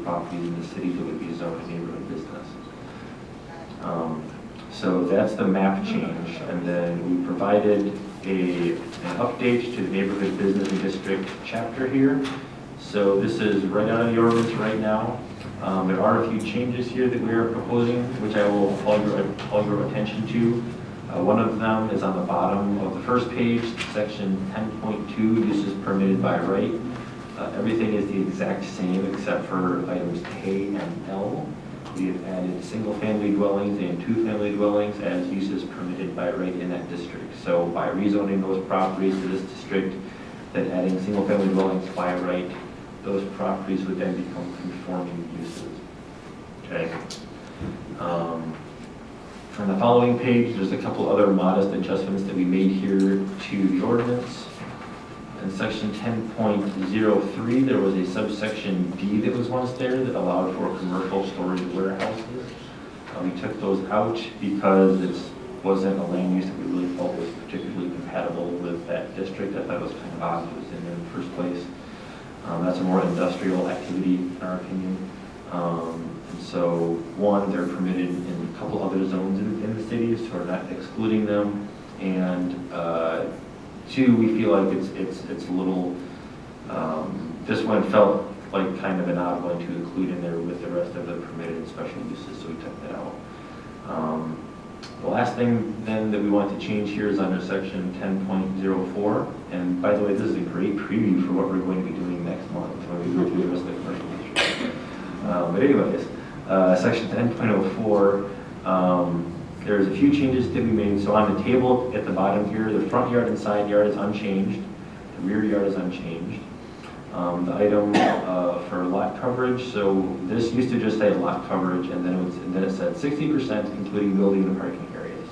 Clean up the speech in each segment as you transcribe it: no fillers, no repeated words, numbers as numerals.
properties in the city that would be zoned neighborhood business. So that's the map change, and then we provided an update to the neighborhood business and district chapter here. So this is right out of the ordinance right now. There are a few changes here that we are proposing, which I will call your attention to. One of them is on the bottom of the first page, section 10.2, uses permitted by right. Everything is the exact same except for items K and L. We have added single-family dwellings and two-family dwellings as uses permitted by right in that district. So by rezoning those properties to this district, then adding single-family dwellings by right, those properties would then become conforming uses. Okay. On the following page, there's a couple other modest adjustments that we made here to the ordinance. In section 10.03, there was a subsection D that was once there that allowed for commercial storage warehouses. We took those out because it wasn't a land use that we really felt was particularly compatible with that district. I thought it was kind of odd it was in there in the first place. That's a more industrial activity in our opinion. And so, one, they're permitted in a couple other zones in the city, so we're not excluding them. And two, we feel like it's a little, this one felt like kind of an odd one to include in there with the rest of the permitted and special uses, so we took that out. The last thing then that we want to change here is under section 10.04. And by the way, this is a great preview for what we're going to be doing next month when we go through the rest of the commercial district. But anyways, section 10.04, there's a few changes to be made. So on the table at the bottom here, the front yard and side yard is unchanged. The rear yard is unchanged. The item for lot coverage, so this used to just say lot coverage, and then it said 60% including building and parking areas.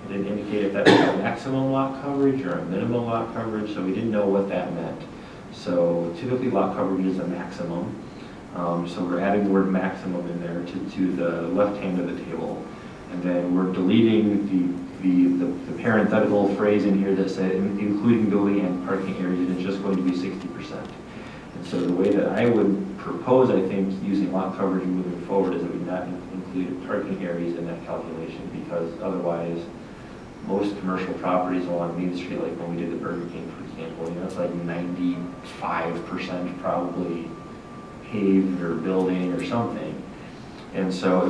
It didn't indicate if that was a maximum lot coverage or a minimum lot coverage, so we didn't know what that meant. So typically lot coverage is a maximum. So we're adding the word maximum in there to the left hand of the table. And then we're deleting the parenthetical phrase in here that said including building and parking areas, and it's just going to be 60%. And so the way that I would propose, I think, using lot coverage moving forward is that we not include parking areas in that calculation, because otherwise most commercial properties along Main Street, like when we did the Burger King, for example, you know, it's like 95% probably paved or building or something. And so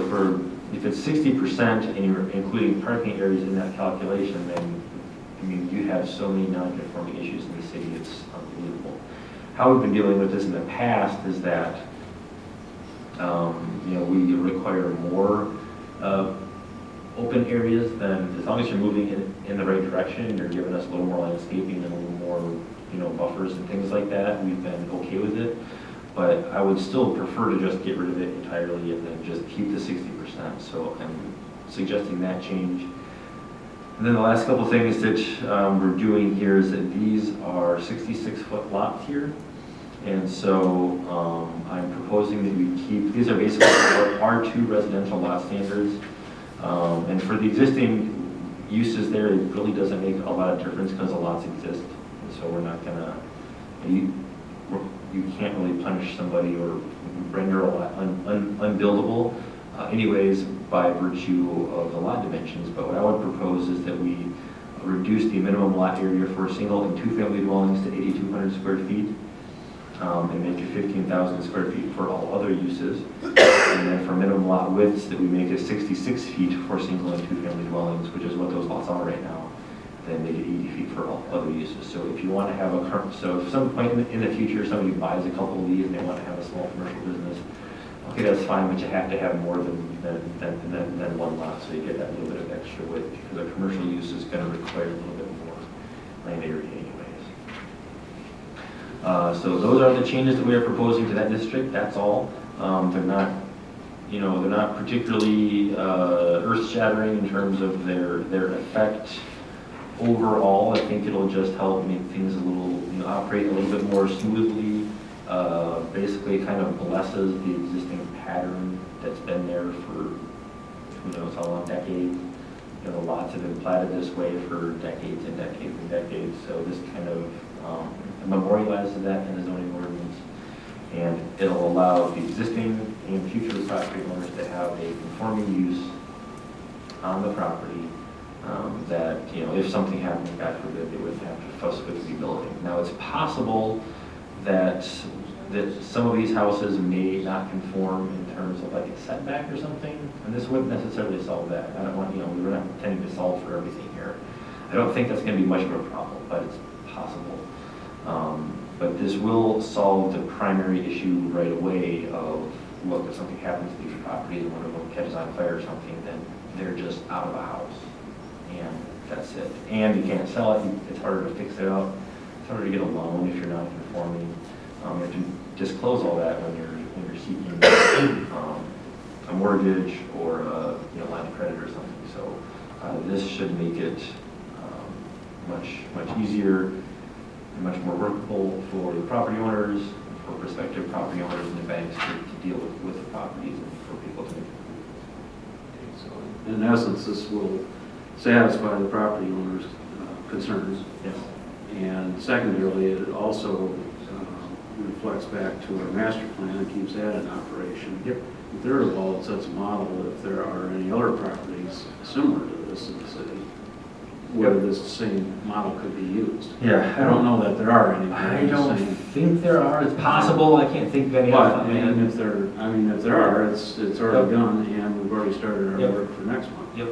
if it's 60% and you're including parking areas in that calculation, then I mean you have so many non-conforming issues in the city, it's unbelievable. How we've been dealing with this in the past is that you know, we require more open areas than, as long as you're moving in the right direction, you're giving us a little more landscaping and a little more, you know, buffers and things like that. We've been okay with it. But I would still prefer to just get rid of it entirely and then just keep the 60%. So I'm suggesting that change. And then the last couple things that we're doing here is that these are 66-foot lots here. And so I'm proposing that we keep, these are basically R2 residential lot standards. And for the existing uses there, it really doesn't make a lot of difference because the lots exist. And so we're not gonna, you can't really punish somebody or render a lot unbuildable anyways by virtue of the lot dimensions. But what I would propose is that we reduce the minimum lot area for single and two-family dwellings to 8,200 square feet and make it 15,000 square feet for all other uses. And then for minimum lot widths, that we make it 66 feet for single and two-family dwellings, which is what those lots are right now. Then make it 80 feet for all other uses. So if you want to have so if some point in the future somebody buys a couple of these and they want to have a small commercial business, okay, that's fine, but you have to have more than one lot, so you get that little bit of extra width, because a commercial use is going to require a little bit more land area anyways. So those are the changes that we are proposing to that district. That's all. They're not, you know, they're not particularly earth-shattering in terms of their effect. Overall, I think it'll just help make things a little, you know, operate a little bit more smoothly. Basically, it kind of blesses the existing pattern that's been there for, who knows how long, decades. You know, lots have been platted this way for decades and decades and decades. So this kind of memorializes that in the zoning ordinance. And it'll allow the existing and future property owners to have a conforming use on the property, that, if something happened, God forbid, they wouldn't have to fuss with rebuilding. Now, it's possible that some of these houses may not conform in terms of like a setback or something, and this wouldn't necessarily solve that. I don't want, we're not intending to solve for everything here. I don't think that's going to be much of a problem, but it's possible. But this will solve the primary issue right away of, look, if something happens to these properties and one of them catches on fire or something, then they're just out of a house. And that's it. And you can't sell it. It's harder to fix it up. It's harder to get a loan if you're not conforming. You have to disclose all that when you're seeking a mortgage or a line of credit or something. So this should make it much easier and much more workable for the property owners, for prospective property owners and the banks to deal with the properties and for people to make. So in essence, this will satisfy the property owners' concerns. Yes. And secondarily, it also reflects back to our master plan and keeps that in operation. Yep. Third of all, it sets a model if there are any other properties similar to this in the city, where this same model could be used. Yeah. I don't know that there are any. I don't think there are. It's possible. I can't think of any. But and if there are, it's already done, and we've already started our work for next month. Yep.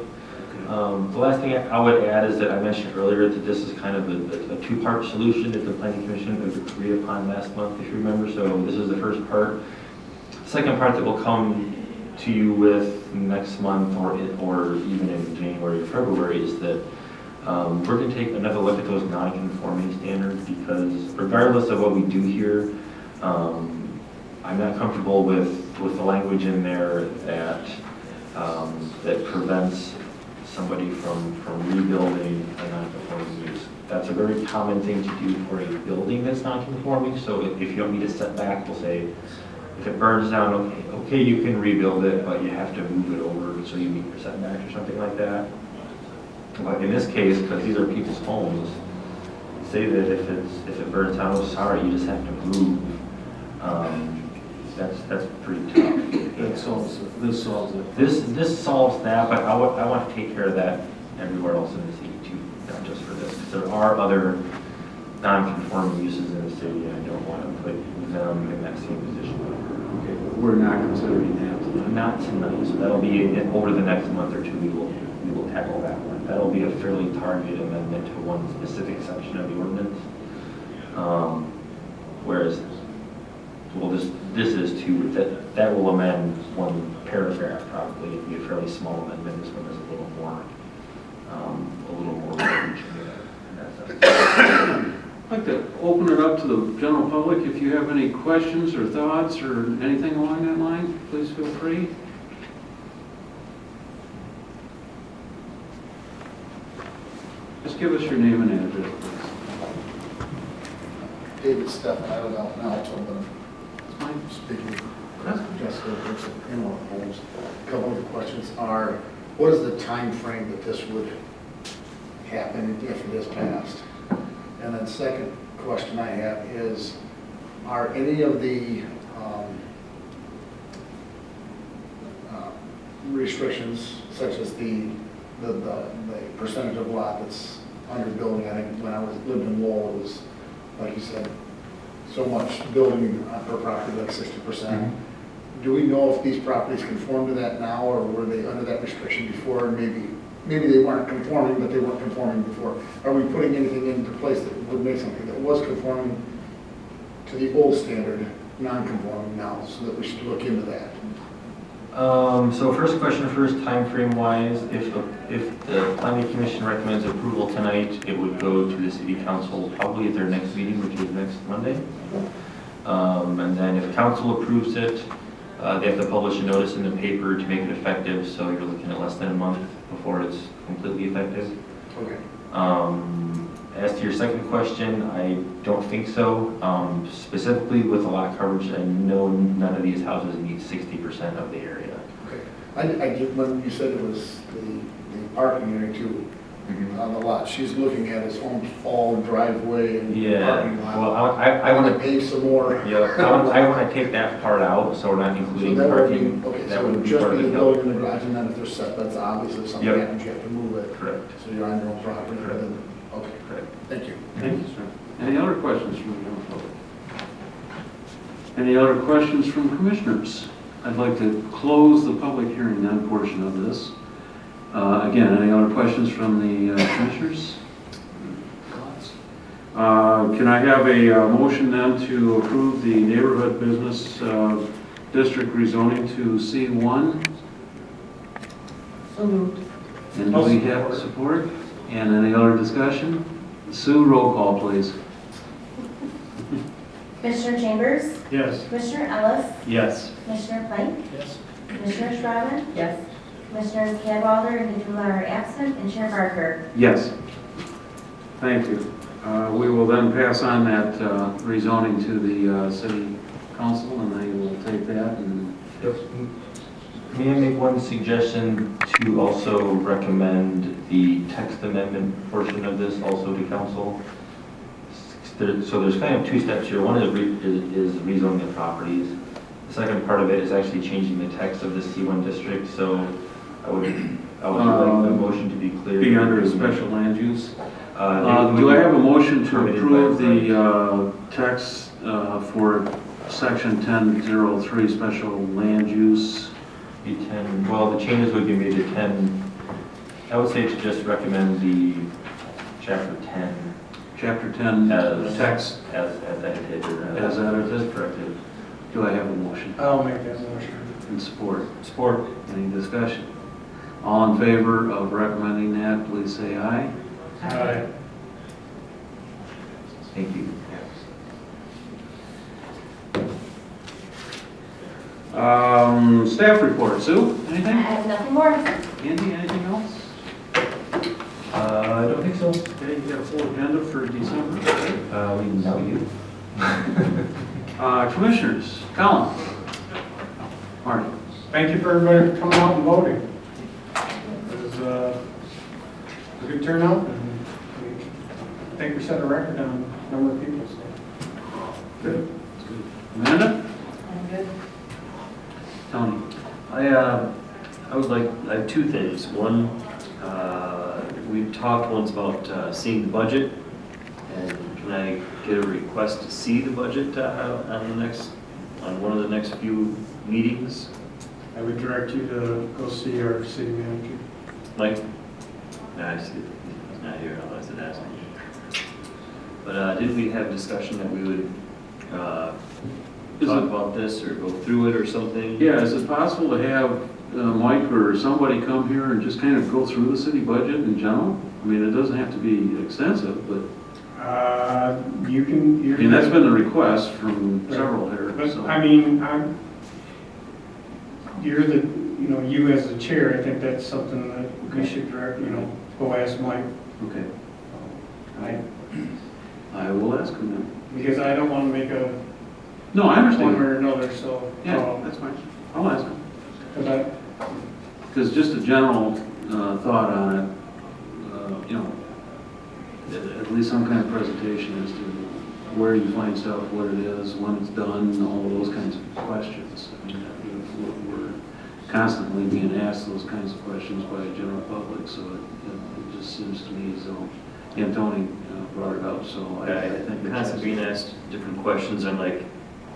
The last thing I would add is that I mentioned earlier that this is kind of a two-part solution that the Planning Commission agreed upon last month, if you remember. So this is the first part. The second part that will come to you with next month or even in January or February is that we're going to take another look at those non-conforming standards, because regardless of what we do here, I'm not comfortable with the language in there that prevents somebody from rebuilding a non-conforming use. That's a very common thing to do for a building that's non-conforming. So if you don't need a setback, we'll say, if it burns down, okay, you can rebuild it, but you have to move it over so you meet your setbacks or something like that. But in this case, because these are people's homes, say that if it burns down, oh, sorry, you just have to move. That's pretty tough. This solves it. This solves that, but I want to take care of that everywhere else in the city too, not just for this. Because there are other non-conforming uses in the city, and I don't want to put them in that same position. Okay, but we're not considering that tonight. Not tonight, so that'll be over the next month or two. We will tackle that one. That'll be a fairly targeted amendment to one specific section of the ordinance. Whereas, well, this is two, that will amend one paragraph probably. It'd be a fairly small amendment. This one is a little more reaching. I'd like to open it up to the general public. If you have any questions or thoughts or anything along that line, please feel free. Just give us your name and address, please. David Stephan, I live out in Alto, but I'm speaking with Jessica in our homes. A couple of the questions are, what is the time frame that this would happen if it is passed? And then second question I have is, are any of the restrictions, such as the percentage of lot that's under building? I think when I lived in Lowell, it was, like you said, so much building per property, like 60%. Mm-hmm. Do we know if these properties conform to that now, or were they under that restriction before? And maybe they weren't conforming, but they weren't conforming before. Are we putting anything into place that would make something that was conforming to the old standard non-conforming now, so that we should look into that? So first question first, time frame wise, if the Planning Commission recommends approval tonight, it would go to the City Council probably at their next meeting, which is next Monday. And then if Council approves it, they have to publish a notice in the paper to make it effective, so you're looking at less than a month before it's completely effective. Okay. As to your second question, I don't think so. Specifically with the lot coverage, I know none of these houses meet 60% of the area. Okay. I did, when you said it was the parking area too, on the lot. She's looking at his own all driveway and Yeah, parking lot. well, I I want want to pave some more. to, yeah, I want to take that part out, so we're not So including that would be, parking. okay, That so it would would be just part be of the the building in the garage, and then if there's setbacks, obviously if something Yep. happens, you have to move it. Correct, So you're on your own property, Correct. then, okay, correct. thank you. Thank you, sir. Any other questions from the general public? Any other questions from commissioners? I'd like to close the public hearing then portion of this. Again, any other questions from the commissioners? Can I have a motion then to approve the neighborhood business district rezoning to C1? So moved. And do we have support? And any other discussion? Sue, roll call, please. Commissioner Chambers, Yes. Commissioner Ellis, Yes. Commissioner Plank, Yes. Commissioner Schreiber, Yes. Commissioners Cadwalder and Padula are absent, and Chair Barker. Yes. Thank you. We will then pass on that rezoning to the city council, and they will take that and, Yep. May I make one suggestion to also recommend the text amendment portion of this also to council? So there's kind of two steps here. One is rezoning the properties. The second part of it is actually changing the text of the C1 district, so I would like the motion to be clear. be under a special land use. It Do would I be have a motion to permitted by approve right. the text for section 1003, special land use? Be 10, well, the changes would be made to 10, I would say to just recommend the chapter 10 Chapter 10 as text. as edited or As edited. corrected. Do I have a motion? I'll make that motion. And support? Support. Any discussion? All in favor of recommending that, please say aye. Aye. Thank you. Staff report, Sue, I anything? have nothing more. Andy, anything else? I don't think so. Okay, you got a full agenda for December. We know you. Commissioners, Colin. Marty. Thank you for everybody for coming out and voting. It was a good turnout, and I think we set a record on number of people, so. Good. Amanda? I'm good. Tony. I would like, I have two things. One, we talked once about seeing the budget, and can I get a request to see the budget on one of the next few meetings? I would direct you to go see our city manager. Mike? No, I see, he's not here, otherwise I'd ask him. But didn't we have discussion that we would Is talk it- about this or go through it or something? Yeah, is it possible to have Mike or somebody come here and just kind of go through the city budget in general? I mean, it doesn't have to be extensive, but, You can. I mean, that's been the request from several here, But, so. I mean, you're the, you as the chair, I think that's something that we should direct, go ask Mike. Okay, I, I will ask him then. because I don't want to make a, No, I one understand. or another, so. Yeah, that's fine. I'll ask him. Because I, Because just a general thought on it, at least some kind of presentation as to where you find stuff, what it is, when it's done, all of those kinds of questions. I mean, we're constantly being asked those kinds of questions by the general public, so it just seems to me as though, and Tony brought it up, so I think I'm it's constantly being asked different questions, I'm like,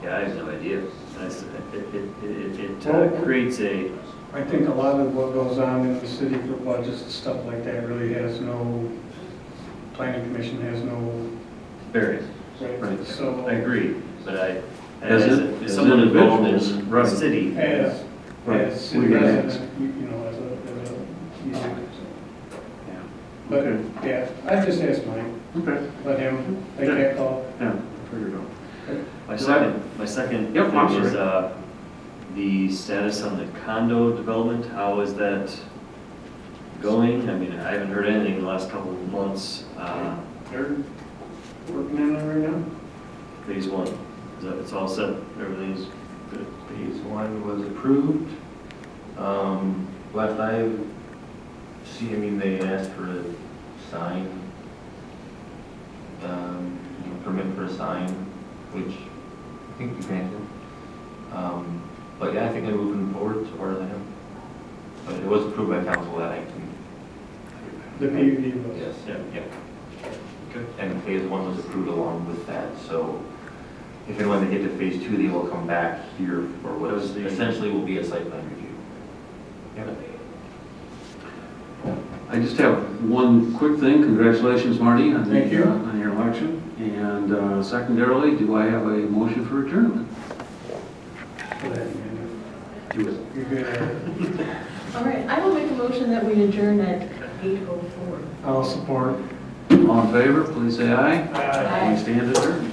yeah, I have no idea. And I said, it creates a, I think a lot of what goes on in the city for budgets and stuff like that really has no, planning commission has no, very, Right. So. I agree, but As as as someone involved individuals, in the right. city. As, Right. as city We can ask. resident, as a user. So. Yeah. But, Okay. yeah, I just asked Mike, Okay, let him make that call. yeah, figured out. My second Yep, I'm thing is, sorry. the status on the condo development, how is that going? I mean, I haven't heard anything in the last couple of months. They're working on it right now. Phase one, it's all set, everything's good. Phase 1 was approved. Last I see, I mean, they asked for sign, permit for a sign, which I think we granted. But yeah, I think I'm moving forward so far as I am. But it was approved by council that I can. The PUD was. Yes, Yeah. yeah. Okay. And phase one was approved along with that, so if and when they get to phase two, they will come back here for what Does the- essentially will be a site plan review. I just have one quick thing. Congratulations, Marty, on Thank you. on your election. And secondarily, do I have a motion for adjournment? Go ahead, Amanda. Do it. You're good. All right, I will make a motion that we adjourn at 8:04. I'll support. All in favor, please say aye. Aye. We stand adjourned.